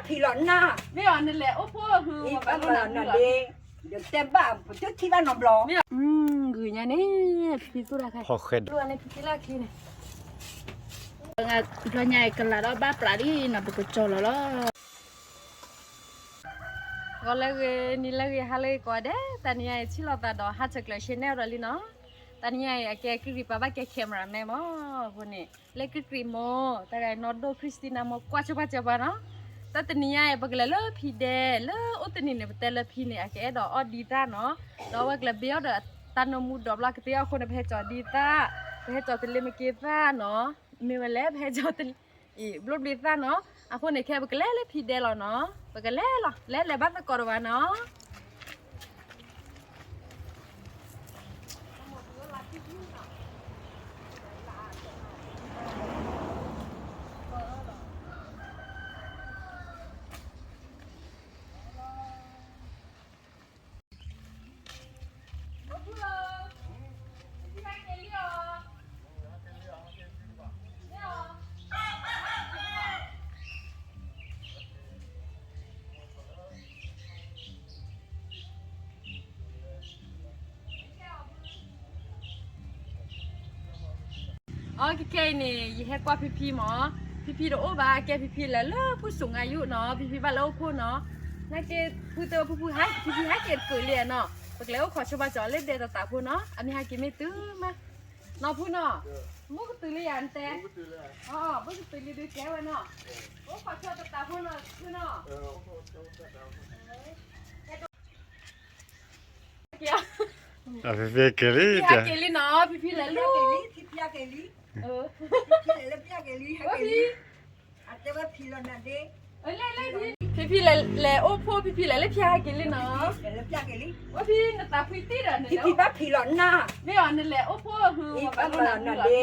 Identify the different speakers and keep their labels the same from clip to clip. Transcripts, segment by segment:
Speaker 1: phi lợn na
Speaker 2: mấy bạn này lẹ ốp phô hừ
Speaker 1: đi bắt lợn là đi được tem bả một chút thì bắt nòng lò
Speaker 2: gửi nhà này phi tôi là khai
Speaker 3: พอเคย
Speaker 2: luôn này phi là khi này rồi nhà cần là đó ba plá đi nằm bực trò là đó gọi là cái ní là cái hai cái coi đấy ta nhà chỉ là ta đó hai chục là Chanel rồi đi nó ta nhà cái gì ba cái camera này mà hôm nay lấy cái cream mà ta cái Nordo Christina mà qua cho ba nó ta tên nhà bác là lớp phi đè lớp ô tên này tên là phi này cái đó ở đi ta nó đó bác là béo đó ta nó mua đọc là cái béoคนไปจอดดีตาไปจอดtênเลยมาเก็บตาเนาะมีมาแล้วไปจอดtênอีบลูดีตาเนาะอ่ะคนไหนแค่บากเล่เลยพีเดลเนาะบากเล่หรอเล่บ้านตะกอร์วะเนาะอ๋อแกนี่ยี่ห้อกว่าพี่หมอพี่โดโอบาแกพี่แล้วเลิกผู้สูงอายุเนาะพี่บ้านเราพูดเนาะนั่นแกผู้เตอผู้ให้พี่ให้เกตเกิดเรียนเนาะปกแล้วขอชาวบ้านจอเล่นเดตตาพูดเนาะอันนี้ให้กินไม่ตื้อมาเนาะพูดเนาะมุกตื้อเรียนแต่อ๋อมุกตื้อเรียนด้วยแกวะเนาะโอ้ขอชาวตาพูดเนาะพูดเนาะเกี่ยว
Speaker 3: อ่ะพี่เกลี่
Speaker 2: พี่ให้เกลี่เนาะพี่แล้วลูก
Speaker 1: phi pia cái lý
Speaker 2: เออ
Speaker 1: phi lại pia cái lý hay cái lý à thế mà phi lợn là đi
Speaker 2: เอ้ยเล่พี่เลยโอ้พ่อพี่เลยพี่ให้กินเลยเนาะ
Speaker 1: để lấy pia cái lý
Speaker 2: ว่าพี่น่ะตาพี่ตีด่ะเนี่ย
Speaker 1: phi bắt phi lợn na
Speaker 2: ไม่อ่อนนั่นแหละโอ้พ่อคือ
Speaker 1: đi bắt lợn là đi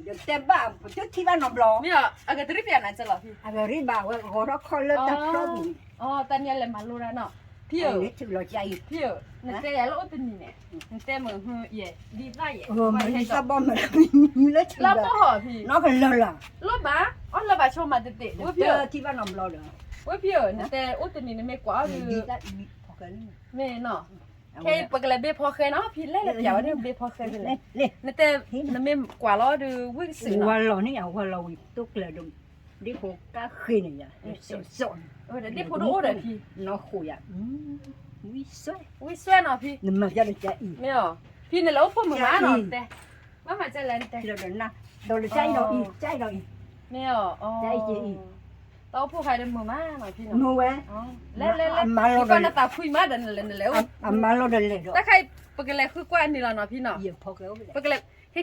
Speaker 1: được tem bả một chút thì bắt nòng lò
Speaker 2: ไม่อ่ะอากาศรีบเปลี่ยนอาจจะหรอพี่
Speaker 1: à về đi bảo gọi nó khơi lên tập pro bụi
Speaker 2: อ๋อตอนนี้เลยมาลูระเนาะพี่เอ๋
Speaker 1: để chịu lo chạy
Speaker 2: พี่เอ๋นั่นแต่แล้วโอ้เป็นนี่เนี่ยนั่นแต่เหมือนเฮ้ยเย่ดีได้เย่
Speaker 1: mà đi sao bom mà lấy chịu
Speaker 2: แล้วก็
Speaker 1: lo
Speaker 2: ห่อพี่
Speaker 1: nó còn lơ là
Speaker 2: รถบ้าอ๋อรถบ้าชมมาเตะๆว่าพี่เอ๋
Speaker 1: thì bắt nòng lò được
Speaker 2: ว่าพี่เอ๋นั่นแต่โอ้ตัวนี้เนี่ยไม่กว่าคือ
Speaker 1: đi ra đi phò cái
Speaker 2: แม่เนาะแค่ปกติเบพอเคยเนาะพี่เล่นแล้วเดี๋ยวเนี่ยเบพอเคยไปเลย
Speaker 1: lên
Speaker 2: นั่นแต่นั่นไม่กว่าล้อดูวิ่งสื่อเนาะ
Speaker 1: qua lò này qua lò tốt là đúng đi phố cá khê này nhá sọn
Speaker 2: เดี๋ยวพูดโอ้เลยพี่
Speaker 1: nó khổ à nguy xoay
Speaker 2: วิ่งแซ่เนาะพี่
Speaker 1: nhưng mà gia đình chạy
Speaker 2: ไม่หรอพี่เนี่ยแล้วพวกมึงมาเนาะแต่ว่ามันจะเล่นแต่
Speaker 1: thì rồi nè rồi là chạy rồi chạy rồi
Speaker 2: ไม่หรออ๋อต้องพูดใครเดินมือมาหน่อยพี่เนาะ
Speaker 1: mua á
Speaker 2: อ๋อเล่นพี่ก็น่าตาคุยมาเดินเล่นแล้ว
Speaker 1: mà lo đần lệ rồi
Speaker 2: ถ้าใครปกติคือกว่านี่เราเนาะพี่เนาะ
Speaker 1: nhiều phò kéo
Speaker 2: ปกติ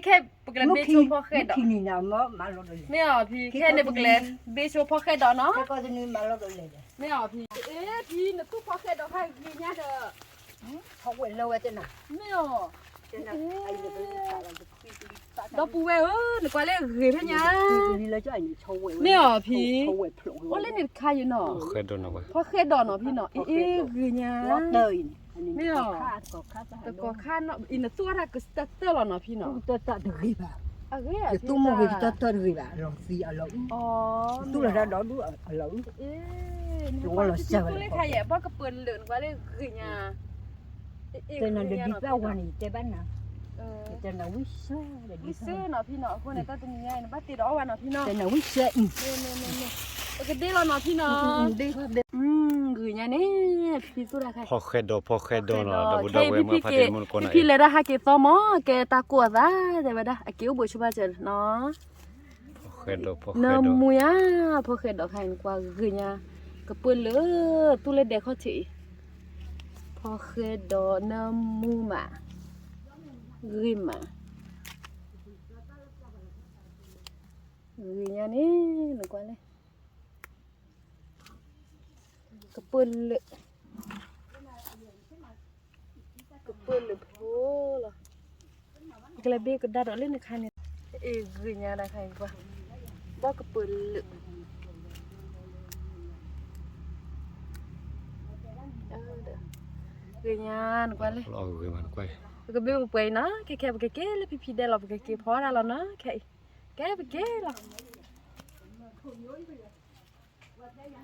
Speaker 2: แค่ปกติเบชูพอเคยดอก
Speaker 1: khi nào mà lo đần lệ
Speaker 2: ไม่หรอพี่แค่ในปกติเบชูพอเคยดอกเนาะ
Speaker 1: cái coi như mà lo đần lệ
Speaker 2: ไม่หรอพี่พี่น่ะตู้พอเคยดอกให้มีเนี่ยเด้อ
Speaker 1: không quên lâu thế nào
Speaker 2: ไม่หรอ
Speaker 1: thế nào anh được cái
Speaker 2: ดอกปูเว้ยนึกว่าเล่นเฮ้ยพี่เนี่ย
Speaker 1: đi lấy cho anh sâu quên
Speaker 2: ไม่หรอพี่
Speaker 1: sâu quên phượng
Speaker 2: โอ้เล่นนี่ใครอยู่เนาะ
Speaker 3: เคยโดนเอาไว้
Speaker 2: พอเคยดอกเนาะพี่เนาะเอ๊ะเฮ้ยเนี่ย
Speaker 1: lót đời
Speaker 2: ไม่หรอ แต่ก็ข้าเนาะอินตัวถ้าก็สตัดเตอร์เนาะพี่เนาะ
Speaker 1: tôi ta được gì bà
Speaker 2: เอ้ย
Speaker 1: tôi mua cái ta được gì bà lòng gì ở lẩu
Speaker 2: อ๋อ
Speaker 1: tôi là ra đó đu ở lẩu
Speaker 2: เอ๊ะตัวเล็กใครอ่ะบ่ก็เปิ้นเหลือนว่าเลยคือหยัง
Speaker 1: tên là được đi vào qua này tên bán nào
Speaker 2: เออ
Speaker 1: tên là quý sơ để
Speaker 2: วิ
Speaker 1: đi
Speaker 2: เซเนาะพี่เนาะคนไหนก็ตัวใหญ่ๆนะบ่ติดเอาว่าเนาะพี่เนาะ
Speaker 1: tên là quý sơ
Speaker 2: เนี่ยโอเคเด้แล้วเนาะพี่เนาะ
Speaker 1: đi
Speaker 2: คือหยังนี่พี่สุดาค่ะ
Speaker 3: พอเคยโดนเนาะดับดับเว้ยมาพัดมุนคนไหน
Speaker 2: พี่เลยได้หาเกตอมอแกตากลัวซะแต่ว่าได้เกี่ยวบ่ชุบาเจอเนาะ
Speaker 3: พอเคยโดน
Speaker 2: เนมุยอ่ะพอเคยดอกไห้กว่าคือหยังก็เปิ้นเลยตู้เลยเด็กเขาสิพอเคยดอกเนมูมาริมาrinya ni nak kuat le kepul pula kelebe ke dah le nak kan rinya dah kan kuat ba kepul rinya nak kuat le
Speaker 3: เอาเว้ยมันก้อย
Speaker 2: cái bill quay nó cái là pipi đây là cái phó ra là nó cái là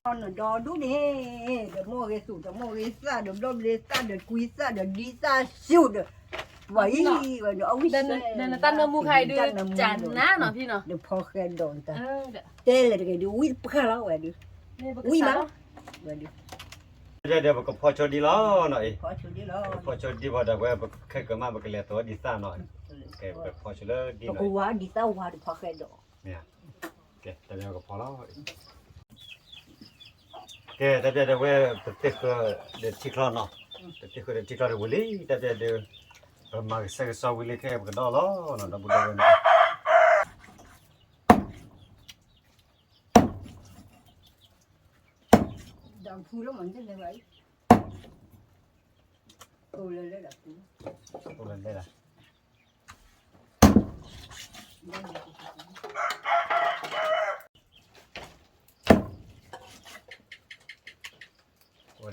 Speaker 1: Nó đo đu đi, để mua cái sủ, để mua cái sa, để đom cái sa, để quý sa, để đi sa siêu được. Vậy rồi nó ông
Speaker 2: เดินเดินตั้งเนื้อมูไข่ดูจานหน้าเนาะพี่เนาะ
Speaker 1: Để phô khen đồn ta.
Speaker 2: เดี๋ยว
Speaker 1: Tê là cái đu ui khá lâu rồi đi.
Speaker 2: นี่บุก
Speaker 1: Ui
Speaker 2: สา
Speaker 1: má.
Speaker 2: ว
Speaker 1: Rồi đi.
Speaker 3: เดี๋ยวก็พอชดดีแล้วหน่อย
Speaker 1: Khó chịu đi lo.
Speaker 3: พอชดดีบ่ได้ว่าแค่ก็มาบ่ก็เลยตัวดีซ่าหน่อยแกพอชดเลยดีห
Speaker 1: Nó
Speaker 3: น่อ
Speaker 1: có
Speaker 3: ย
Speaker 1: quá đi tao quá để phô khen đồn.
Speaker 3: เนี่ยแกแต่เดี๋ยวก็พอแล้วแกแต่เดี๋ยวว่าเด็กก็เด็กที่คลอดเนาะเด็กก็เด็กที่คลอดวิลลี่แต่เดี๋ยวมาใส่ซอวิลลี่แค่ก็ได้แล้วเนาะดับเบิลเนาะ
Speaker 1: Đằng phu lắm mình thế này vậy. Cô lên đấy là phu.
Speaker 3: ตัวนั้นได้ล่ะ โอ้ย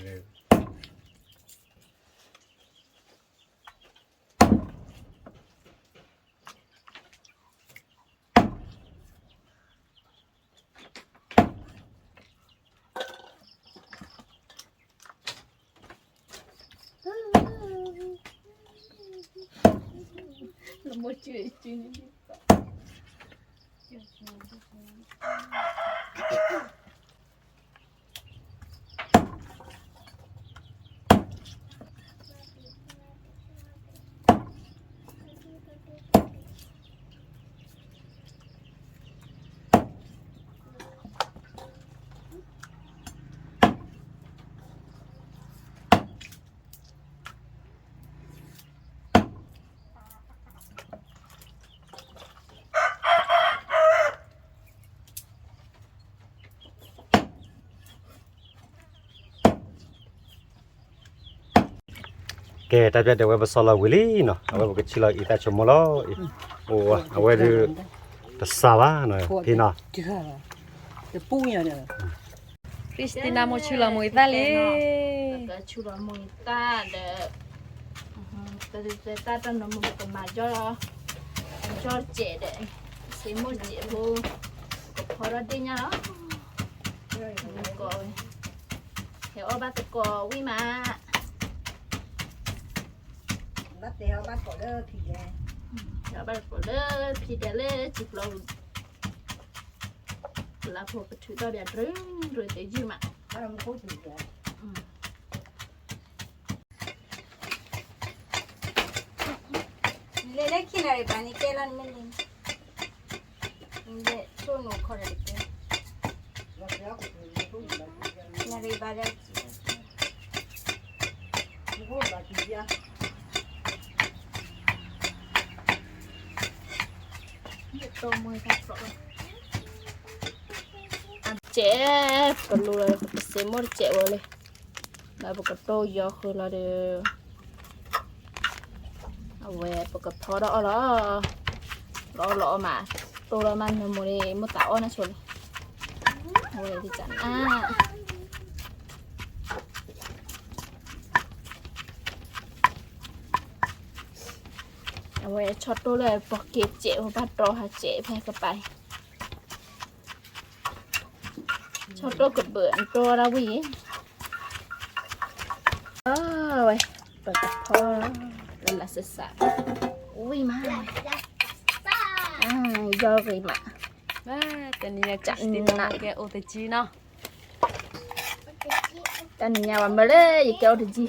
Speaker 2: ละมุดจืดจืด
Speaker 3: แกแต่เดี๋ยวว่าซอลาวิลลี่เนาะเอาไว้ก็ชิลอีตาชมโมโลโอ้เอาไว้ดูตะซาบ้าหน่อยพี่เนาะ
Speaker 1: Chưa. Để phu nhà nè.
Speaker 2: คริสตินาโมชูลาโมอิตาลี
Speaker 4: cái chú là mùi ta để ta trong nó một cái mà cho trẻ để xí một trẻ vô có ra đi nhá có hiểu ba tự có quý mà
Speaker 1: Bắt theo bắt cổ đơ thì ra.
Speaker 4: hiểu ba có lỡ thì để lỡ chụp lâu là thuộc cái thứ đó để rồi để gì mà
Speaker 1: Bắt không có thì ra.
Speaker 4: लेले किनारे पानी केलन मिलिन इनले सोनो खरे के
Speaker 1: Nó kéo cái thứ nó cũng là cái gì.
Speaker 4: किनारे बाजार
Speaker 1: Nó có là gì ra.
Speaker 4: to môi thật rõ trẻ còn lùi là sẽ một trẻ vào đây là một cái to gió khơi là được về một cái thọ đó lọ mà tôi là man một đi một tảo nó chuẩn rồi thì chẳng về cho tôi là bỏ kịp trẻ và bắt đầu hạt trẻ phải cái bài cho tôi cột bưởi tôi ra quý rồi và cái thọ là sạch sạch ui má do vậy mà
Speaker 2: ว้าแต่นี่คริสตินาแกโอเตจีเนาะ
Speaker 4: ta nhà bạn mới đấy kéo được gì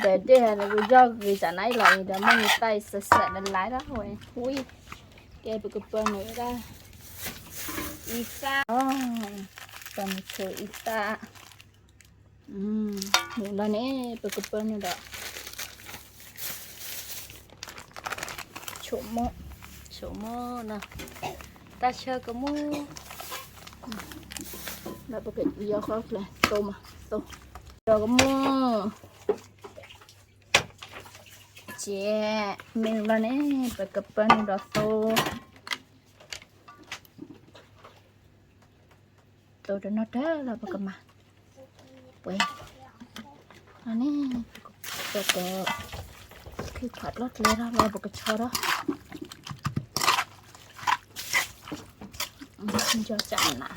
Speaker 4: để là cái do vì trả này lại đã mang tay sạch sạch đến lái đó rồi ui cái bực bực nữa ra isa cầm chơi isa một lần ấy bực bực nữa đó trộm mọ
Speaker 2: โฉมเนาะตาเชอก็มู
Speaker 4: là bực cái do khó là tôm mà tôm rồi có mua chè mình lần ấy bực bực nữa đó tô tôi đã nói đó là bực mà quên anh ấy bực khi thoát lót lên đó là bực cho đó cho chặn nè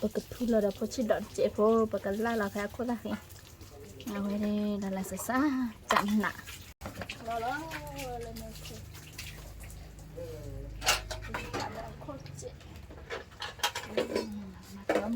Speaker 4: ปกติเราได้พอชิดดอกเจ็บพอปกติเราแพ้คนละทีเอาไว้เลยเราละซ่าจันหนักรอเลยเนี่ยโคตรเจ็บมาทำ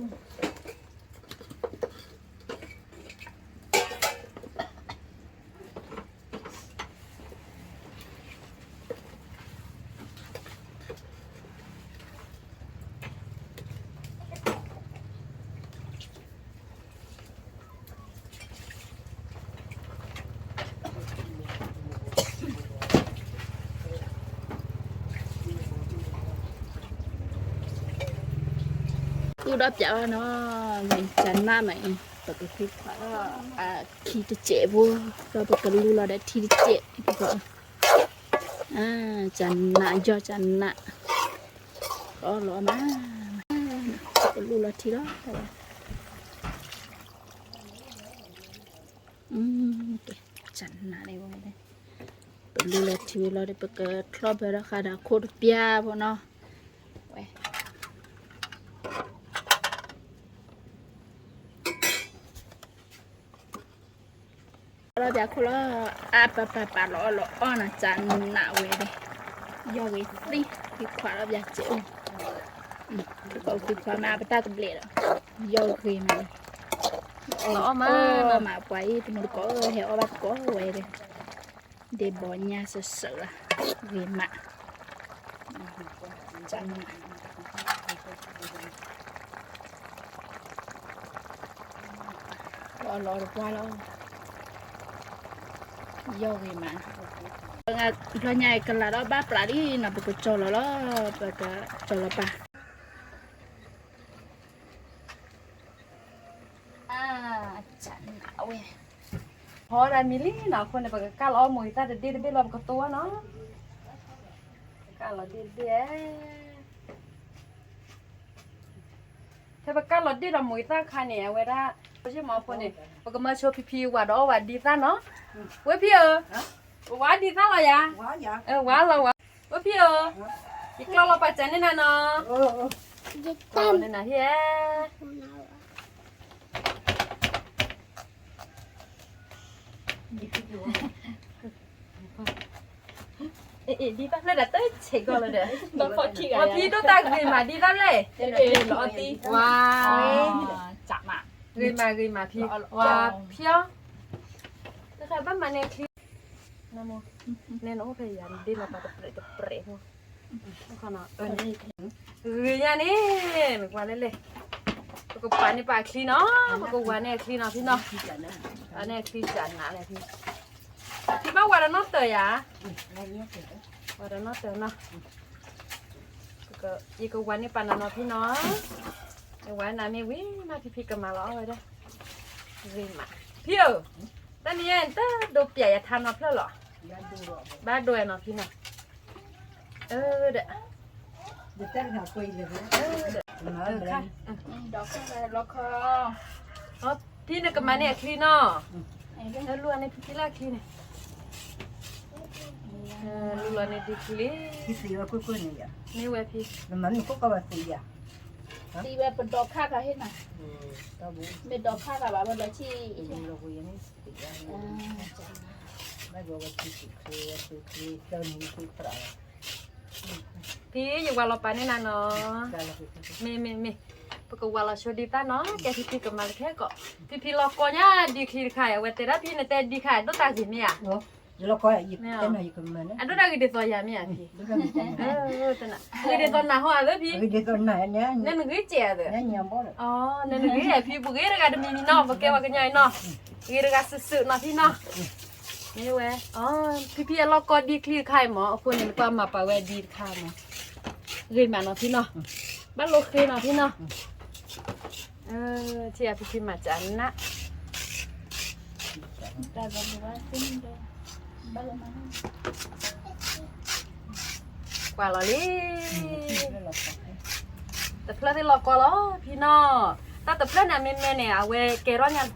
Speaker 4: อยู่รอบเจ้าเนาะmình chán ma mày bật cái phim khi tôi chạy vô rồi bật cái lu là để thi chạy cái gọi chán nạ do chán nạ có lọ má cái lu là thi đó chán nạ này vô đây bật lu là thi là để bật cái club đó khá là code bia vô nóเราจะคนละปะล้อนะจานหนาเว้ยเลยย่อเว้ยสิคือขวาเราอยากเจอก็คือขวามาไปตากับเบลล์ย่อคือมันล้อมาไว้ที่มันก็เหวบัดก็เว้ยเลยเดบอนยาเสือเว้ยมาจานรอว่าเราย่อเวมาเราใหญ่กันละเราบ้าปลาดิน่ะไปก็จอละไปก็จอละปะจันเอาเว้ย
Speaker 2: พอได้มิลลี่เนาะคนในปากกาล้อมวยตาเด็ดเด็ดลมกับตัวเนาะกาล้อเด็ดเด็ดถ้าปากกาล้อเด็ดเรามวยตาใครเนี่ยเวลาไม่ใช่หมอคนเนี่ยปากกามาโชว์พี่ว่าดอว่าดีตาเนาะเว้ยพี่ว่าดีตาเราอย่า
Speaker 1: quá dạ
Speaker 2: ว่าเราว่าเว้ยพี่อีกเราไปจันนี่นะเนาะเราเนี่ยนะเฮ้đi tắt lên là tới chỉ gọi là để mà đi đâu ta người mà đi tắt lên lọ tí wow
Speaker 4: chạm à
Speaker 2: người mà phi wow phi á tất cả bắt mà nè phi nam mô nè nó phải dàn đi là tập bể thôi không nào người nhà nè mình qua lên lên cái quán này phải clean nó cái quán này clean nó phi nó anh này clean chán nã này phi thì bao qua nó tới à qua đó nó tới nó cái quán này bàn nó phi nó cái quán này mình quý mà phi cầm mà lõ rồi đó gì mà phi ta này ta đồ bể than nó phi lọ ba đôi nó phi nó đấy
Speaker 1: để ta nào quay được
Speaker 2: khác
Speaker 4: đó cái đó kho
Speaker 2: phi này cầm mà này clean nó nó luôn này phi là clean này luôn này đi clean
Speaker 1: cái gì mà cuối này vậy
Speaker 2: นี่เว้ยพี่
Speaker 1: mà mình có bao gì vậy
Speaker 4: ตีแบบเป็นดอกข้ากันให้น่ะเป็นดอกข้ากันแบบเป็นที่
Speaker 1: เราคุยนี่สิไม่บอกว่าที่เติมที่ปลา
Speaker 2: พี่อยู่ว่าเราไปนี่นะเนาะเมปกติว่าเราชวนดีต้าเนาะแกพี่กับมาแค่ก็พี่รอก่อนเนี่ยดีคีขายเอาไว้แต่ละพี่ในแต่ดีขายต้องตาสิเนี่ย
Speaker 1: เราก็หยิบเต้นหน่อยกันมัน
Speaker 2: อันนั้นก็ดีตัวยามีอ่ะพี่แต่น่ะคือดีตอนหน้าหัวเลยพี่
Speaker 1: ดีตอนไหนเนี่ย
Speaker 2: นั่นนึกเจ๋อเลย
Speaker 1: เนี่ยยังบ่เลย
Speaker 2: อ๋อนั่นนึกเจ๋อพี่บุกเอ๋ก็มีเนาะบุกเอ๋ว่ากันใหญ่เนาะเอ๋ก็ซื่อๆเนาะพี่เนาะนี่เว้ยอ๋อพี่เราก็ดีคลีขายหมอคนนี้ก็มาไปเว้ดีขายหมอเรียนมาเนาะพี่เนาะบ้านโลเคเนาะพี่เนาะเชียร์พี่มาจันนะ
Speaker 4: แต่แบบว่าขึ้นเลยบ้านเรามา
Speaker 2: กว่าเราลิแต่เพื่อนที่เราก็แล้วพี่น้องแต่เพื่อนน่ะแม่เนี่ยเวเกร้อนยัน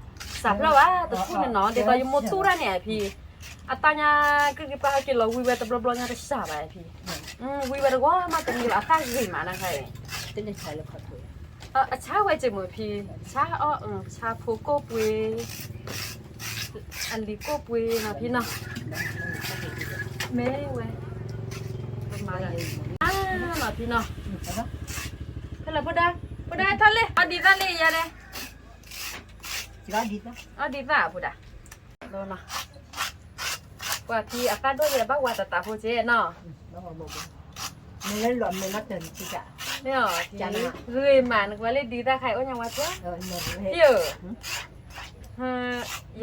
Speaker 2: สับแล้ววะแต่พูดเนี่ยเนาะเดี๋ยวเราอยู่หมดตู้แล้วเนี่ยพี่อัตanyaคือไปหากินเราวิเวตบลอๆเนี่ยจะสับไปพี่วิเวตว่ามาตรงนี้อัตตาคือมานั่นใคร
Speaker 1: เต้นใช้แล้วขอโทษ
Speaker 2: ชาไว้จะมือพี่ชาชาโพโก้ปุยอันลิโก้ปุยนะพี่เนาะแม่เว้ยมาเลยเนาะพี่เนาะเพิ่นละบ่ได้ทะเลเอาดีทะเลยอย่าเด้
Speaker 1: Sila di ta.
Speaker 2: เอาดีซ่าบ่ได้โดนเนาะกว่าที่อากาศด้วยอย่าบ่ว่าตาโพเจเนาะ
Speaker 1: Nó mà một. Mình lên luận mình nó từng chi cả.
Speaker 2: เนี่ยเฮ้ยมานึกว่าเลยดีตาใครโอ้ยังว่าตัว
Speaker 1: Rồi mình
Speaker 2: เดี๋ยว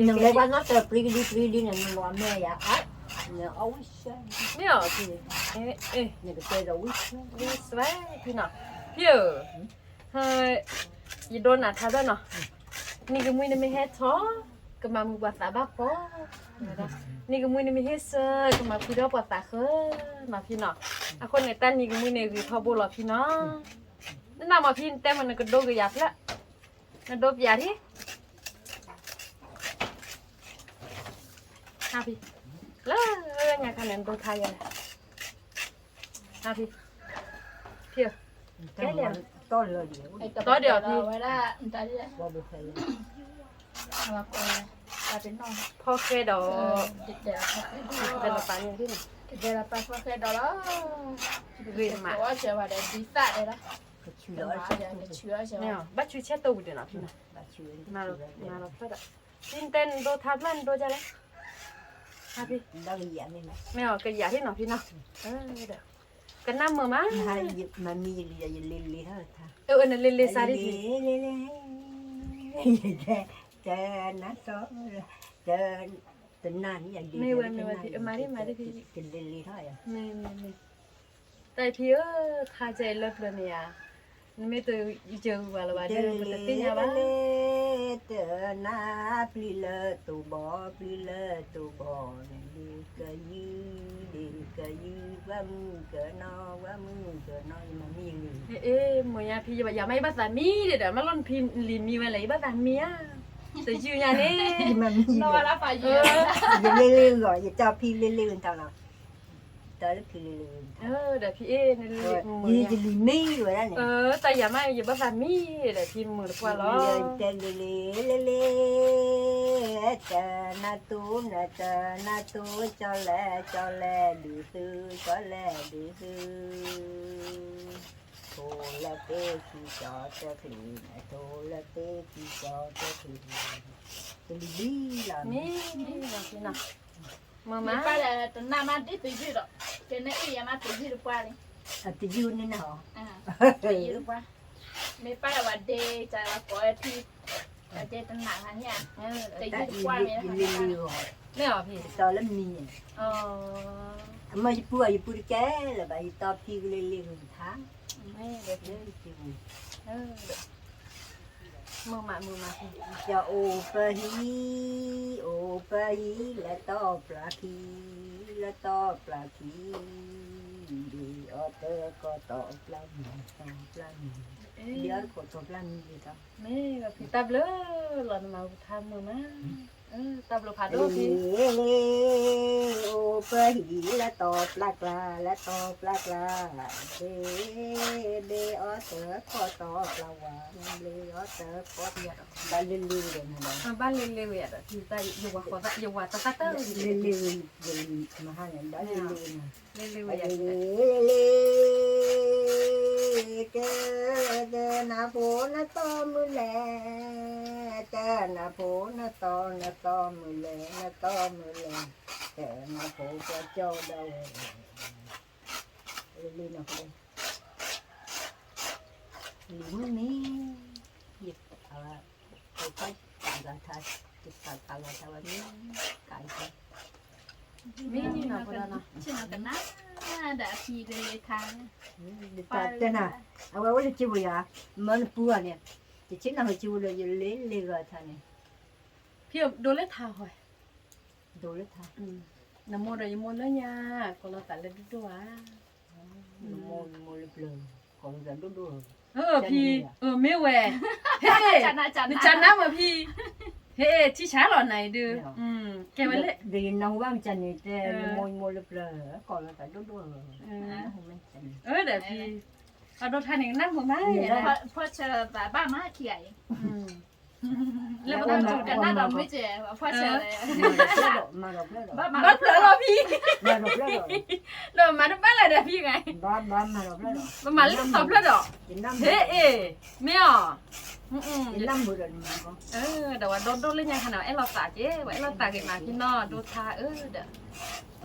Speaker 1: đừng lấy qua nó từ free đi này mình làm mẹ ya á. Nhờ ấu xe.
Speaker 2: เนี่ยพี่เอ๊ะ
Speaker 1: Nhờ cái chơi ấu xe.
Speaker 2: ดีสวยพี่เนาะเดี๋ยวอีโดนอ่ะท่าด้วยเนาะนี่ก็มื้อนี้ไม่เฮ็ดท้อก็มามือบ่ตาบักปอนี่ก็มื้อนี้ไม่เฮ็ดเซอก็มาพี่ดอกบ่ตาเคมาพี่เนาะอ่ะคนในตันนี่ก็มื้อนี้คือทอบ่หรอพี่เนาะนั่นน่ะมาพี่แต่มันก็โดกยับละนั่นโดบยาดิฮะพี่แล้วไงคะแนนโดทายอะไรฮะพี่เพียว
Speaker 1: Cái này to lừa gì.
Speaker 2: ตัวเดียวพี่
Speaker 4: ไว้ละตาดิ
Speaker 1: Qua bên phải.
Speaker 4: เอามาก่อนตาเป็นน้อง
Speaker 2: พ่อแค่ดอก
Speaker 4: เด็กๆ
Speaker 2: เป็นปานอย่างที่ไหน
Speaker 4: เดี๋ยวเราไปพวกแค่ดอลลาร์
Speaker 2: เรียนมา
Speaker 4: ว่าเชื่อว่าได้ดีซ่าเลยนะ
Speaker 1: Cái
Speaker 4: เชื่
Speaker 1: chữ
Speaker 4: อ
Speaker 1: đó
Speaker 4: ว่า
Speaker 1: chắc
Speaker 4: ได้
Speaker 1: tôi
Speaker 4: เชื่อใช่ไหม
Speaker 2: เนี่ยบัตรชูเช็ดตัวเดียวนะพี่นะ
Speaker 1: bà chữ.
Speaker 2: มาเราเพื่อจินเต้นโดทับมันโดจะเลยฮะพี่
Speaker 1: Đang dạy nên này.
Speaker 2: ไม่เอากระยาที่หนอพี่เนาะเดี๋ยวกันน้ำมือมั้ง
Speaker 1: Hai dịp mà mi lì hết ta.
Speaker 2: นั่นเลซาดิพี่
Speaker 1: Chờ nó số chờ tình nàn như vậy.
Speaker 2: ไม่เว้นพี่มาดิพี่
Speaker 1: Tình lì thôi à.
Speaker 2: ไม่แต่พี่คาใจเลิกเลยเนี่ยไม่ตัวเจอว่าละว่าเดี๋ยวมันจะเป็นยังไง
Speaker 1: Chờ na pli lơ tu bò pli lơ tu bò đi cờ gì vâm cờ no mà mi người.
Speaker 2: เอ๊ะมวยพี่อย่าไม่บ้าสามีเดี๋ยวมาล่นพี่ลีมีอะไรบ้าสามีอ่ะแต่ชื่ออย่างนี้
Speaker 1: Mà mi
Speaker 4: รอ
Speaker 1: người.
Speaker 4: แล้วฝ่ายหญิง
Speaker 1: Giờ lê rồi giờ cho phi lê tao nào. Tới lúc phi lê.
Speaker 2: เดี๋ยวพี่เอ๊ะนี่มือ
Speaker 1: Gì thì lì mi rồi đó này.
Speaker 2: แต่อย่าไม่อย่าบ้าสามีเดี๋ยวพี่มือดีกว่าหรอ
Speaker 1: Chờ lê chờ na tu cho lẹ đi sư cho lẹ đi sư. Thô là tê khi cho khỉ thô là tê khi cho khỉ. Tôi đi là
Speaker 2: นี่พี่นะมือ
Speaker 4: มา
Speaker 2: มา
Speaker 4: ป้าเลยตอนน้ามาที่ตีจีดอกเจนนี่ยังมาตีจีดกว่าเลย
Speaker 1: tự dưng nên nào.
Speaker 4: ตีจีดกว่าไม่ป้าว่าเดย์จะละก่อยที่เจตันหนังอันเนี้ยตี
Speaker 1: Tại
Speaker 4: จีด
Speaker 1: vì
Speaker 4: กว่าเลยนะ
Speaker 1: lì rồi.
Speaker 2: ไม่เหรอพี่
Speaker 1: To lắm mi.
Speaker 2: อ๋อ
Speaker 1: Mà pua cái là bà to phi lì tháng.
Speaker 2: ไม่เดี๋ยวพี่ มือมาพี่
Speaker 1: Cho ô pa hi là to pla khí đi ở tơ có to pla đi ở có to pla gì đó
Speaker 2: ไม่แบบพี่ตับเลยหล่อนมาทำมือมาตับโลพาโดพี่
Speaker 1: ô pa hi là to pla de ở tơ có to pla wa de ở tơ có tiệt ba lên rồi này
Speaker 2: บ้านเร็วๆอ่ะพี่ตาอยู่ว่าขออยู่ว่าตะตะ
Speaker 1: lên mà hai người đó lên
Speaker 2: เร็ว
Speaker 1: Lê
Speaker 2: ๆอย่าง
Speaker 1: Chơ na phố na to mưa lẹ Chơ na phố na to mưa lẹ Chơ na phố cho châu đâu Lên nào đây Lính ní Dịch Tôi có Gà thật Dịch thật Gà thật Cái thật
Speaker 2: ไม่นี่นะพอแล้วนะ
Speaker 4: ชื่อกันนะเดี๋ยวพี่เลยทาง
Speaker 1: Tên à à qua cái chiu vậy mà nó bùa nè thì chính là hồi chiu là lấy rồi thà nè
Speaker 2: พี่โดนเล็ดทาหอย
Speaker 1: đồ lấy thà
Speaker 2: น้ำโมได้ยมแล้วเนี่ยก็เราตัดเล็ดด้วย
Speaker 1: mua mua lụp lờ còn gần đốt đốt
Speaker 2: พี่ไม่แหวเฮ้
Speaker 4: จันนะ
Speaker 2: จันนะมาพี่เฮ้ที่ช้าหล่อไหนดื้อแกไว้เลย
Speaker 1: vì nấu băm chanh này mua mua lụp lờ còn là tại đốt đốt
Speaker 2: เดี๋ยวพี่ เอาโดนทานอย่างนั้นผมได้
Speaker 4: เพราะเชอแบบบ้ามาเขีย
Speaker 2: แล้ว
Speaker 4: เรา
Speaker 2: มัน
Speaker 4: จุดกันหน้าดอกไม่เจ๋เพราะเชอเลย
Speaker 1: มาหลบแล้ว
Speaker 4: บ้ามา
Speaker 2: บ้าเปล่าพี่
Speaker 1: มาหลบแล้ว
Speaker 2: เดินมาได้บ้านอะไรเด้อพี่ไง
Speaker 1: บ้านมาหลบแล้ว
Speaker 2: มันมาเล่นตบแล้วดอก
Speaker 1: กินน้ำ
Speaker 2: เฮ้เอ๋ไม่อ่ะ
Speaker 1: กินน้ำบุหรี่มาก็
Speaker 2: แต่ว่าโดนเล่นยังขนาดไอ้เราตากเจ๊ไว้เราตากเก็บมาพี่นอดูทาเด้อ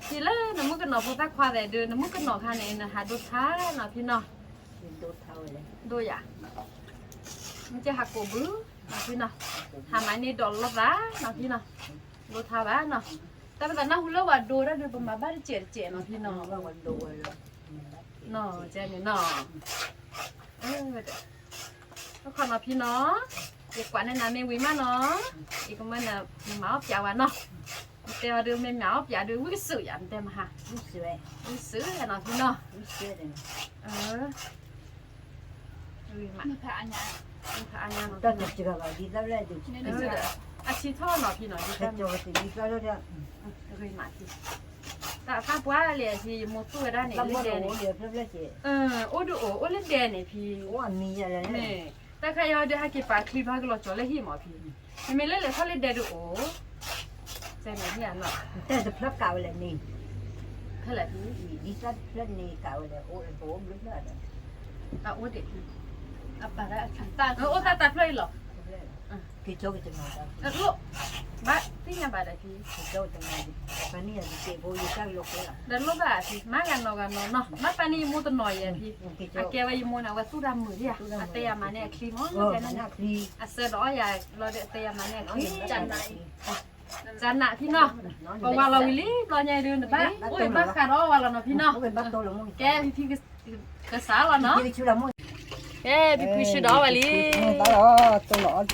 Speaker 2: ทีละน้ำมุกกันหนอพอตักควาแต่เดินน้ำมุกกันหนอค่ะเนี่ยนะคะดูทาหนอพี่นอ
Speaker 1: ดูเท่าเลย
Speaker 2: ดูอย่ามันจะหักโกบื้อนะพี่นอทำไมนี่ดอลลาร์นะพี่นอดูทาบ้านเนาะแต่เป็นน้าหุ่นแล้วว่าดูได้ดูประมาณบ้านเจ๋เนาะพี่นอ
Speaker 1: ว่าวันดูเลย
Speaker 2: นอเจ๋เนี่ยนอก็ขอมาพี่เนาะเด็กกว่าในน้ำไม่วิ่งมาเนาะอีกก็มันน่ะหมาอบยาวันเนาะแต่ว่าเรื่องไม่หมาอบยาดูวิ่งสื่ออย่างเต็มค่ะ
Speaker 1: รู้สึกไหม
Speaker 2: วิ่งสื่อเนาะพี่เนาะ
Speaker 1: รู้สึกเลย
Speaker 2: วิ่งมา
Speaker 4: มีพระอัญญา
Speaker 2: วิ่งพาอันยัง
Speaker 1: ตอนนี้จะก็ดีแล้วเลยดู
Speaker 2: อาชีพท่อเนาะพี่เนาะดี
Speaker 1: แต่
Speaker 2: จัง
Speaker 1: จะว่าดีแล้วเนี่ย
Speaker 2: วิ่งมาพี่แต่ข้าปัวเลยที่มดตัวได้เนี่ย
Speaker 1: ลำ
Speaker 2: เล่
Speaker 1: บาก
Speaker 2: นแดน
Speaker 1: โอ้
Speaker 2: เนี่ย
Speaker 1: เดี๋ยวเพื่อนเจ๊
Speaker 2: โอ้ดูโอ้เล่นแดนเนี่ยพี่
Speaker 1: โอ้มีอะไร
Speaker 2: แม่
Speaker 1: เนี่ย
Speaker 2: แต่ใครเอาเดี๋ยวให้กี่ปากคลิปให้ก็รอจอเลยหิมอ่ะพี่ไม่เล่นเลยเขาเล่นแดนดูโอ้ใจไหนพี่อ่ะเนาะ
Speaker 1: แต่จะพลักเก่าเลยนี่
Speaker 2: เท่าไหร่พี่
Speaker 1: ดีสักเพื่อนนี่เก่าเลยโอ้โหรู้เลย
Speaker 2: โอ้เด็ก
Speaker 4: อัปปะระตา
Speaker 2: โอ้ตาเพลย์เหรอ
Speaker 1: คือโจ้จะมาแล้ว
Speaker 2: ลูกบ้าที่ยังบ้าได้พี่
Speaker 1: คือโจ้จะมาวันนี้จะเก็บโบยตั้งลูกเลยล่ะ
Speaker 2: เดินลูกบ้าพี่มากันเนาะมาปานี่มูตัวหน่อยอ่ะพี่
Speaker 1: คือโจ้
Speaker 2: อาเกว่ายูมูนะว่าสู้ดำมือเนี่ยอาเตียมาเนี่ยครีมอ๋อ
Speaker 1: โอ้
Speaker 2: แค่
Speaker 1: มั
Speaker 2: นั้น น
Speaker 1: น่าคลี
Speaker 2: อาเสือร้อยใหญ่เราเดเตียมาเนี่ยครีม
Speaker 1: จันไหน
Speaker 2: จันน่ะพี่เนาะเพราะว่าเราวิลี่เราใหญ่เดินบ้าโอ้ยบ้าขาดอ๋อว่าเราเนาะพี่เนาะ
Speaker 1: เป็นบ้านโตหรือมั้ง
Speaker 2: แกพี่กระสาเราเนาะ
Speaker 1: ที่ชื่อละมั้ง
Speaker 2: แกพี่ชื่อดอวิลี่
Speaker 1: ตลอดตลอด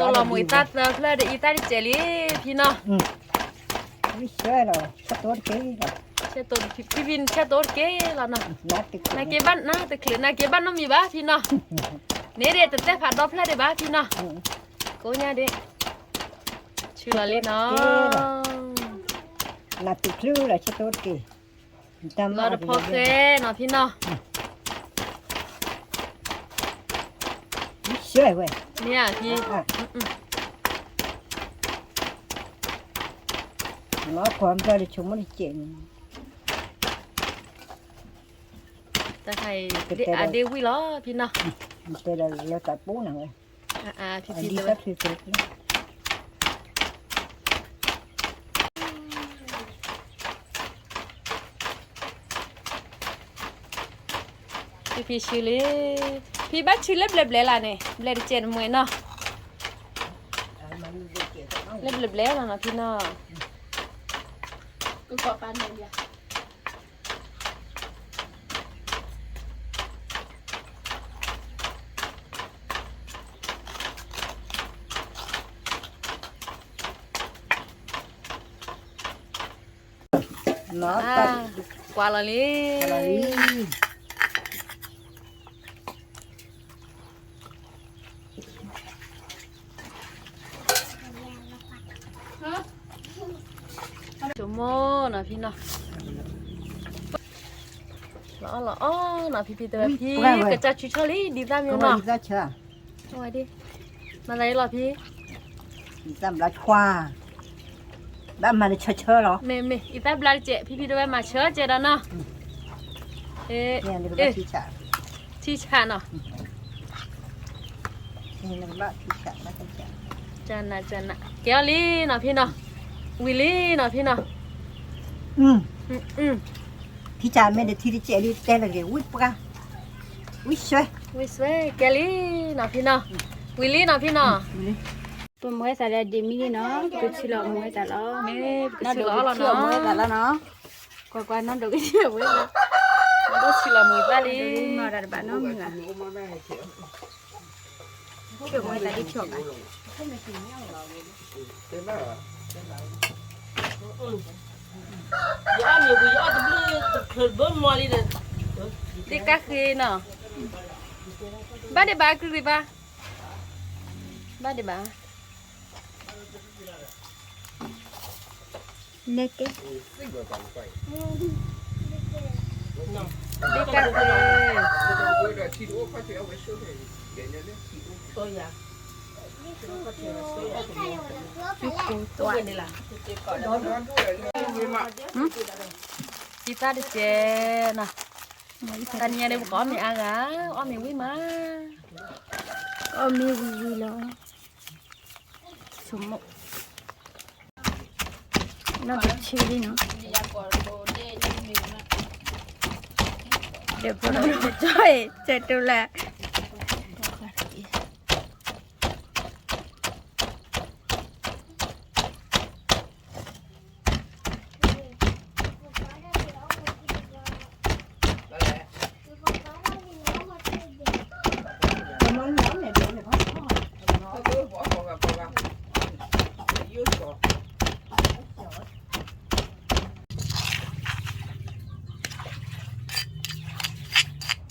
Speaker 2: ตัวเราหมวยตัดแล้วเพลย์อีตาดิเจลี่พี่เนาะ
Speaker 1: ไม่ใช่หรอกชัดตัวเก๋หรอก
Speaker 2: เช่ตัวพี่วินเช่ตัวเก๋เราเนาะ
Speaker 1: นัดติด
Speaker 2: นาเก็บบ้านนะแต่คลืนนาเก็บบ้านน้องมีบ้าพี่เนาะเนี่ยเด็ดแต่ผัดดอกเพลย์ได้บ้าพี่เนาะกูเนี่ยเด็กชื่ออะไรเนาะ
Speaker 1: นัดติดคลื่นเลยชัดตัวเก๋ตาม
Speaker 2: เรา
Speaker 1: มา
Speaker 2: จะพอเกเนาะพี่เนาะ
Speaker 1: ไม่ใช่เว้ย
Speaker 2: เนี่ยพี่
Speaker 1: nó còn ra để chúng mình chuyện
Speaker 2: แต่ใครเดวิล้อพี่เนาะ
Speaker 1: đây là cả bố nào rồi
Speaker 2: พี่
Speaker 1: đi
Speaker 2: พี่
Speaker 1: các thứ thứ
Speaker 2: พี่ชื่อเลยพี่บ้านชื่อเล็บล่ะเนี่ยเล็บเจนมวยเนาะเล็บแล้วนะพี่เนาะ
Speaker 4: กูขอปานเดียว
Speaker 1: nó tắt
Speaker 2: กว่าละลิ
Speaker 1: là đi
Speaker 2: จุโมนะพี่เนาะละอ๋อนะพี่แต่พี่กระจัดชุดชอลี่ดีตามอยู่
Speaker 1: có
Speaker 2: เนาะ
Speaker 1: bao giờ chưa
Speaker 2: สวัสดีมาไหนล่ะพี่
Speaker 1: tầm lá khoa đã mà chơi chơi đó
Speaker 2: เมอีตาบลาเจพี่ด้วยมาเชิญเจดานะ
Speaker 1: nè đi bắt thị trả
Speaker 2: ที่ชาเนาะ
Speaker 1: nè đi bắt thị trả bắt thị trả
Speaker 2: จันนะเกลลี่เนาะพี่เนาะวิลลี่เนาะพี่เนาะ
Speaker 1: thị trả mẹ để thị trả đi tên là cái quýt bra quýt xoay
Speaker 2: วิสเวเกลลี่เนาะพี่เนาะวิลลี่เนาะพี่เนาะ
Speaker 4: ตัวมวยแต่ละดิมินี่เนาะกูชิลมวยแต่ละ
Speaker 2: เม
Speaker 4: น่า
Speaker 2: ชิ
Speaker 4: ดู
Speaker 2: ลอแล้ว
Speaker 4: ชิล
Speaker 2: เนาะ
Speaker 4: มวยแต่ละเนาะกว่าๆน้องดูก็ชิลมวยละ
Speaker 2: ดูชิลมือบ้าลี
Speaker 4: มาดัดบ้านน้องมึงอ่ะชิลมวยแต่ดิชกอ่ะ
Speaker 2: ดิกาคือเนาะบ้าเดบ้าคือบ้าบ้าเดบ้า
Speaker 4: เน็กเก้
Speaker 2: ดิกาคือ
Speaker 4: ตัวอยากตัวนี่ล่ะ
Speaker 2: kita đi chè nè tani nhà đây có mì ăn á có mì quý má
Speaker 5: có mi gì đó súng một nó bị chê đi nó để bữa nó chơi chơi đâu là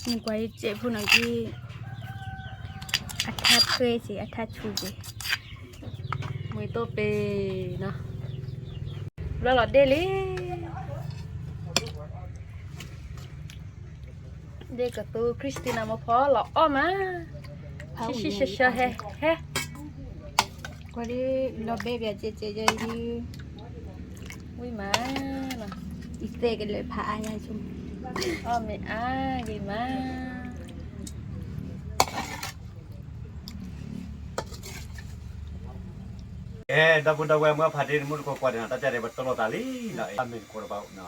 Speaker 5: mình quay chế phụ nữ đi attack thuê gì attack chu gì
Speaker 2: mùi tô bê nè lo lọt đê lý đê cả tu Christina mà phó lọ ôm á xí xí xí he he
Speaker 5: quay đi lo bé bé chế chế đi
Speaker 2: quý má nè
Speaker 5: ít tê cái lời phá nha chung
Speaker 2: ôm mì á gì má
Speaker 3: double double mà phát triển một cái quan hệ ta chạy về tàu tali này mình có bao này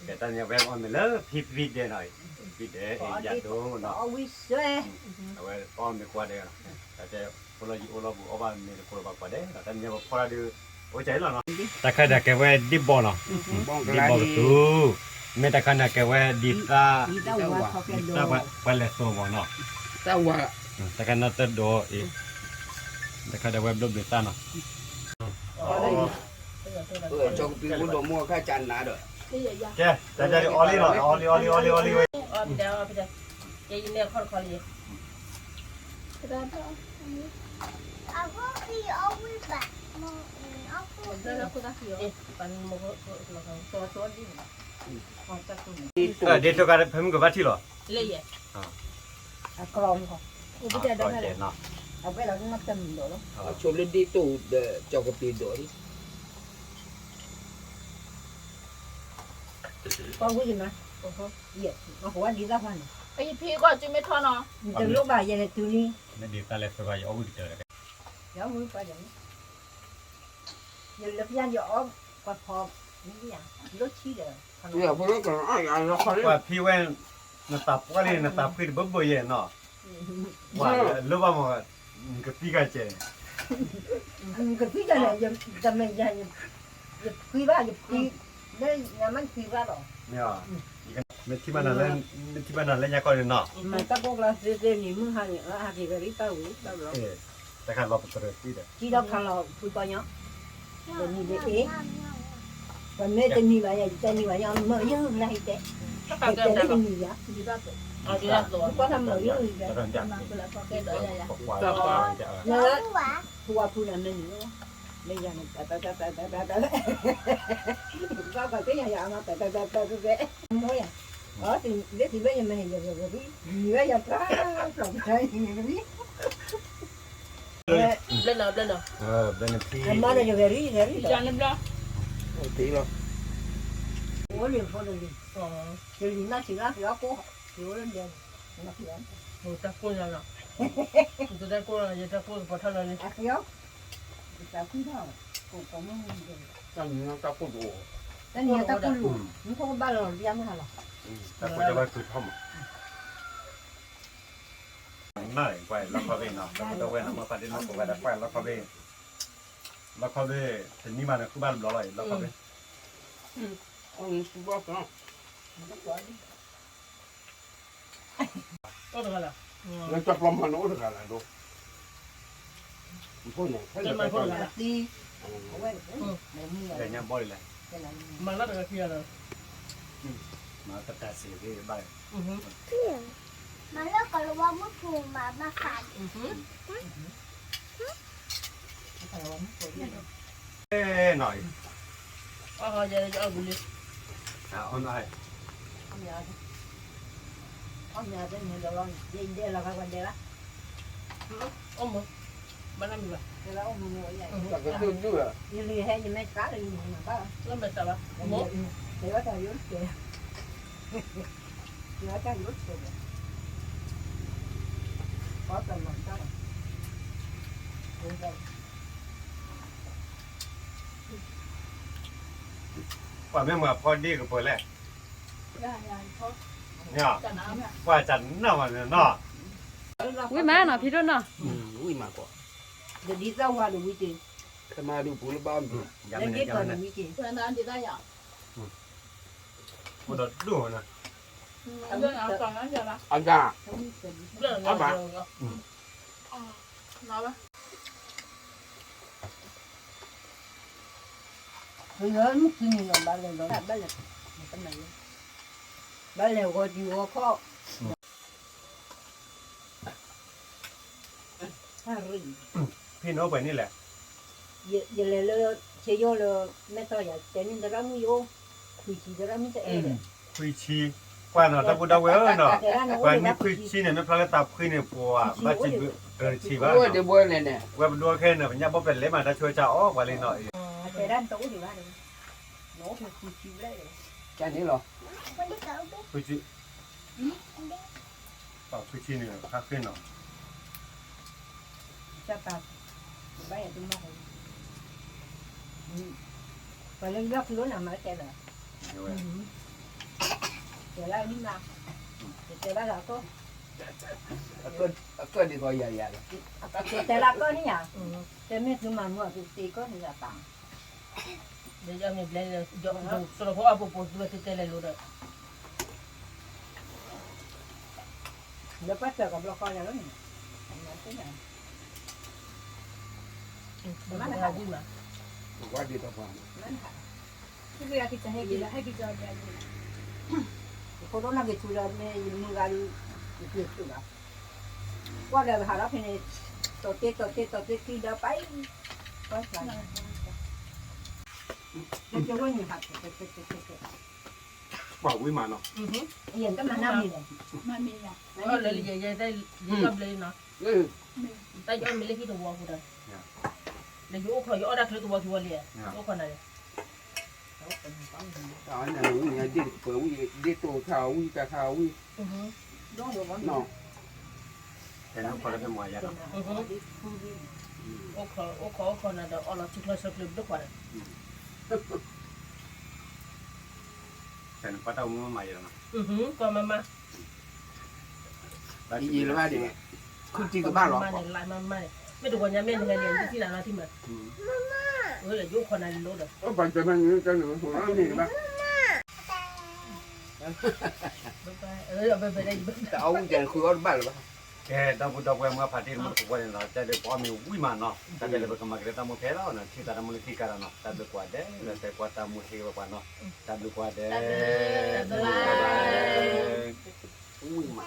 Speaker 3: cái ta nhà về on mình lỡ phít vịt đây này vịt đấy giá đồ nó
Speaker 1: Always say.
Speaker 3: về on mình qua đây ta chạy ola gì ola bu oba mình có bao qua đấy ta nhà về qua đây ôi cháy là nó ta khai được cái về deep ball nó deep ball tu mình ta khai được cái về deep ta qua lên số ball nó ta khai nó tới đó ta khai được về blue ta nó
Speaker 6: trong cái cuốn đồ mua khai chăn ná được.
Speaker 3: Kìa, ta chạy đi oli rồi, oli.
Speaker 4: bây giờ cái gì nè con đi
Speaker 3: đi cho cái phim của bác thi rồi.
Speaker 4: lấy vậy
Speaker 1: Còn không?
Speaker 3: Bây giờ đó là nó.
Speaker 1: Ở đây là nó cầm đồ lắm.
Speaker 6: Cho lên đi tủ để cho cái tiền đổi.
Speaker 1: Con cái gì mà? Dạ, nó của anh đi ra phần.
Speaker 4: ไอ้พี่ก็จะไม่ทอนเนาะ
Speaker 1: Từ lúc bà về là từ đi.
Speaker 3: Nó đi ta lại phải gọi ôi trời.
Speaker 1: Giáo mới phải vậy. Giờ lập gia dọ quạt phò những cái gì? Đốt chi được.
Speaker 6: Bây giờ phải cái ai nó khó
Speaker 3: Và phi quen nó tập qua đi nó tập khi bấm bơi vậy nó. Và lúc mà cái phi cái chè.
Speaker 1: Cái phí cái này giờ mình giờ quý ba giờ quý đây nhà mình quý ba rồi.
Speaker 3: Nhờ. Mấy tí bạn lên nhà coi nó.
Speaker 1: Mà các cô là dễ nhìn mưng hàng ở thì cái tao rồi.
Speaker 3: Ta khai lọc từ tí đấy.
Speaker 1: Chỉ đâu khăn là phui bao nhiêu. Để nhìn để ý. Còn mấy tên như vậy nhau mở như này thế.
Speaker 4: các
Speaker 1: Cái
Speaker 4: bạn
Speaker 1: cái
Speaker 4: cái
Speaker 1: gì vậy?
Speaker 4: đi ra tổ
Speaker 1: Có thằng mở như vậy.
Speaker 3: Nó đang chặt.
Speaker 4: cái đợi này
Speaker 1: Nhớ phu là mình nữa. Bây giờ mình có cái nhà mà thôi à. Ở thì biết thì bây giờ mình giờ biết gì bây giờ có trồng cây gì biết.
Speaker 4: lên nào
Speaker 3: Bên này phi.
Speaker 1: Em mới giờ về đi
Speaker 4: ra lên đó
Speaker 6: tí rồi.
Speaker 1: Ủa liền thôi liền. Thì nó chỉ là nó cố chịu lên đây. Nó chịu.
Speaker 4: một ta cô nào tụi ta cô là gì ta cô có thân là gì
Speaker 1: À kéo. Ta cứ thôi. Cũng có mấy người.
Speaker 6: Chăn nó ta có đủ.
Speaker 1: Cái này ta có lù. Nó không bao giờ đi ăn hả?
Speaker 3: Ta có cho bạn cứ thông. Này, quay lọc vào bên nào. Ta quay nó mà phát đến nó cũng phải đặt quay lọc vào bên. Lọc vào bên thì nhưng mà nó cứ ban đó lại lọc vào bên.
Speaker 6: Ông chú bác đó.
Speaker 4: có được là
Speaker 6: Nó cho lòng mà nổ được là đâu. Thôi này, thấy
Speaker 4: trên mặt thôi
Speaker 6: là
Speaker 4: là
Speaker 1: Đi.
Speaker 3: Để nhầm bôi lại.
Speaker 4: mà lát được kia rồi
Speaker 3: Mà tất cả xỉu cái bài.
Speaker 5: mà nó còn là qua mức phù mà phạt
Speaker 3: Ê, nói.
Speaker 4: giờ cho ông đi
Speaker 3: À, on ai.
Speaker 1: Ogni giorno lo vende la guardia.
Speaker 4: Ôm bữa nay mình vào
Speaker 1: Che la uno io.
Speaker 6: Là cái tương chứ à.
Speaker 1: Io li hai di me cá đi mà ba.
Speaker 4: nó mệt sao ạ
Speaker 1: Mo. Te va a io che. Ti va a io che. Porta lontano. Punta.
Speaker 3: ว่าแม่มาพอดีกับเปิดแหละ
Speaker 4: ra ra thôi
Speaker 3: เนี่ย
Speaker 4: cả nắng ạ
Speaker 3: ว่าจันน่ะมันเนาะ
Speaker 2: อุ้ยมาเนาะพี่รุ่นเนาะ
Speaker 6: Ui mà có.
Speaker 1: Để đi ra hoa được gì?
Speaker 6: Cái mà đi phụ là bao nhiêu.
Speaker 3: อย่า
Speaker 1: Để
Speaker 3: มัน
Speaker 1: biết
Speaker 3: อย่า
Speaker 1: còn
Speaker 3: มัน
Speaker 1: được gì?
Speaker 4: bữa nay ăn gì đây ạ
Speaker 3: บ่ดดูนะ
Speaker 4: ăn bữa nào còn ăn giờ là
Speaker 6: Ăn ra.
Speaker 4: bữa nào
Speaker 6: Ăn bà.
Speaker 4: nó đó
Speaker 1: Tôi nhớ lúc khi mình làm ba lần đó là ba lần. Cái này. Ba lần gọi gì gọi khó. Ha rồi.
Speaker 3: พี่น้องไปนี่แหละ
Speaker 1: Giờ là lơ chế vô là mẹ tôi giờ chế nên đó mu vô. Thì chỉ đó mu sẽ e đấy.
Speaker 3: คุยชีกว่าเนาะตะกูดาวเออเนาะกว่านี่คุยชีเนี่ยไม่พลาดตับคุยเนี่ยปัวว่าจิชีว่า
Speaker 6: Ui để bơi này nè.
Speaker 3: ว่าดูแค่เนี่ยมันยังบ่เป็นเลยมาถ้าช่วยจะออกว่าเลยเนาะ
Speaker 1: Chế ra tủ thì ba được. Nổ thì chỉ chịu đấy.
Speaker 6: Chả thế rồi.
Speaker 5: Con đi cậu đi.
Speaker 3: คุยชีต่อคุยชีเนี่ยค่าขึ้นเนาะ
Speaker 1: Sao ta? Bây giờ tôi mong. Và lên góc lúa nào mà chế là.
Speaker 3: เดี๋ยวเว้ย
Speaker 1: Chế ra đi nào. Chế ra là có.
Speaker 6: Cái đi coi dài dài.
Speaker 1: Chế ra có đi nhỉ? Chế mấy thứ mà mua thì có thì là tặng.
Speaker 4: để cho mình lên cho nó có áp bộ vừa thì lên luôn rồi
Speaker 1: Nó bắt được gặp lo coi là nó nhỉ? Thế này.
Speaker 4: nó là vui mà
Speaker 6: Qua đi tao vào.
Speaker 4: cái gì thì hay gì là hay cái giờ
Speaker 1: Cô đó là cái chủ là mua ra đi việc chủ là. Qua đời hà đó thì này tổ tết khi đó bay. Có phải. Cái chỗ đó nhiều hạt.
Speaker 3: ว่าอุ้ยมาเนาะ
Speaker 1: Hiện cái mà năm gì này.
Speaker 4: mà mình là nó lấy gì đây đây cầm lấy nó
Speaker 6: Ừ.
Speaker 4: tay cho mình lấy cái đồ vào rồi lấy cái ô khỏi ô đặt lấy đồ vào thì vào liền ô còn này
Speaker 6: Đó là người đi phở ui đi tổ khảo ui cả khảo ui.
Speaker 1: Đó đồ món.
Speaker 6: Nó.
Speaker 3: แต่น้องคนละเป็นหมอยาเนาะ
Speaker 4: ô khó còn là đó là chụp lại sập lên được quả
Speaker 3: แต่น้องก็ต้องมือใหม่แล้วเนาะ
Speaker 4: còn mà
Speaker 6: Đi gì là ba đi. Không chỉ có ba lọ.
Speaker 4: mà này lại mà này mấy đồ còn nhà mình ngày liền thì là nó thì mà là vô còn này lố được
Speaker 6: Có bạn cho mình cho người phụ nữ gì ba.
Speaker 4: về đây
Speaker 6: Tao ông chàng khui ớt ba rồi ba.
Speaker 3: แกดาวดาวเวมาพาที่มันกว่าเนาะแต่เดี๋ยวพอมีอุ้ยมาเนาะแต่เดี๋ยวก็มาเกตามุเทแล้วเนาะที่ตามุลิกาเนาะแต่เดี๋ยวกว่าเด้แล้วแต่กว่าตามุเทว่าเนาะแต่เดี๋ยวกว่าเด้
Speaker 6: Ui mà.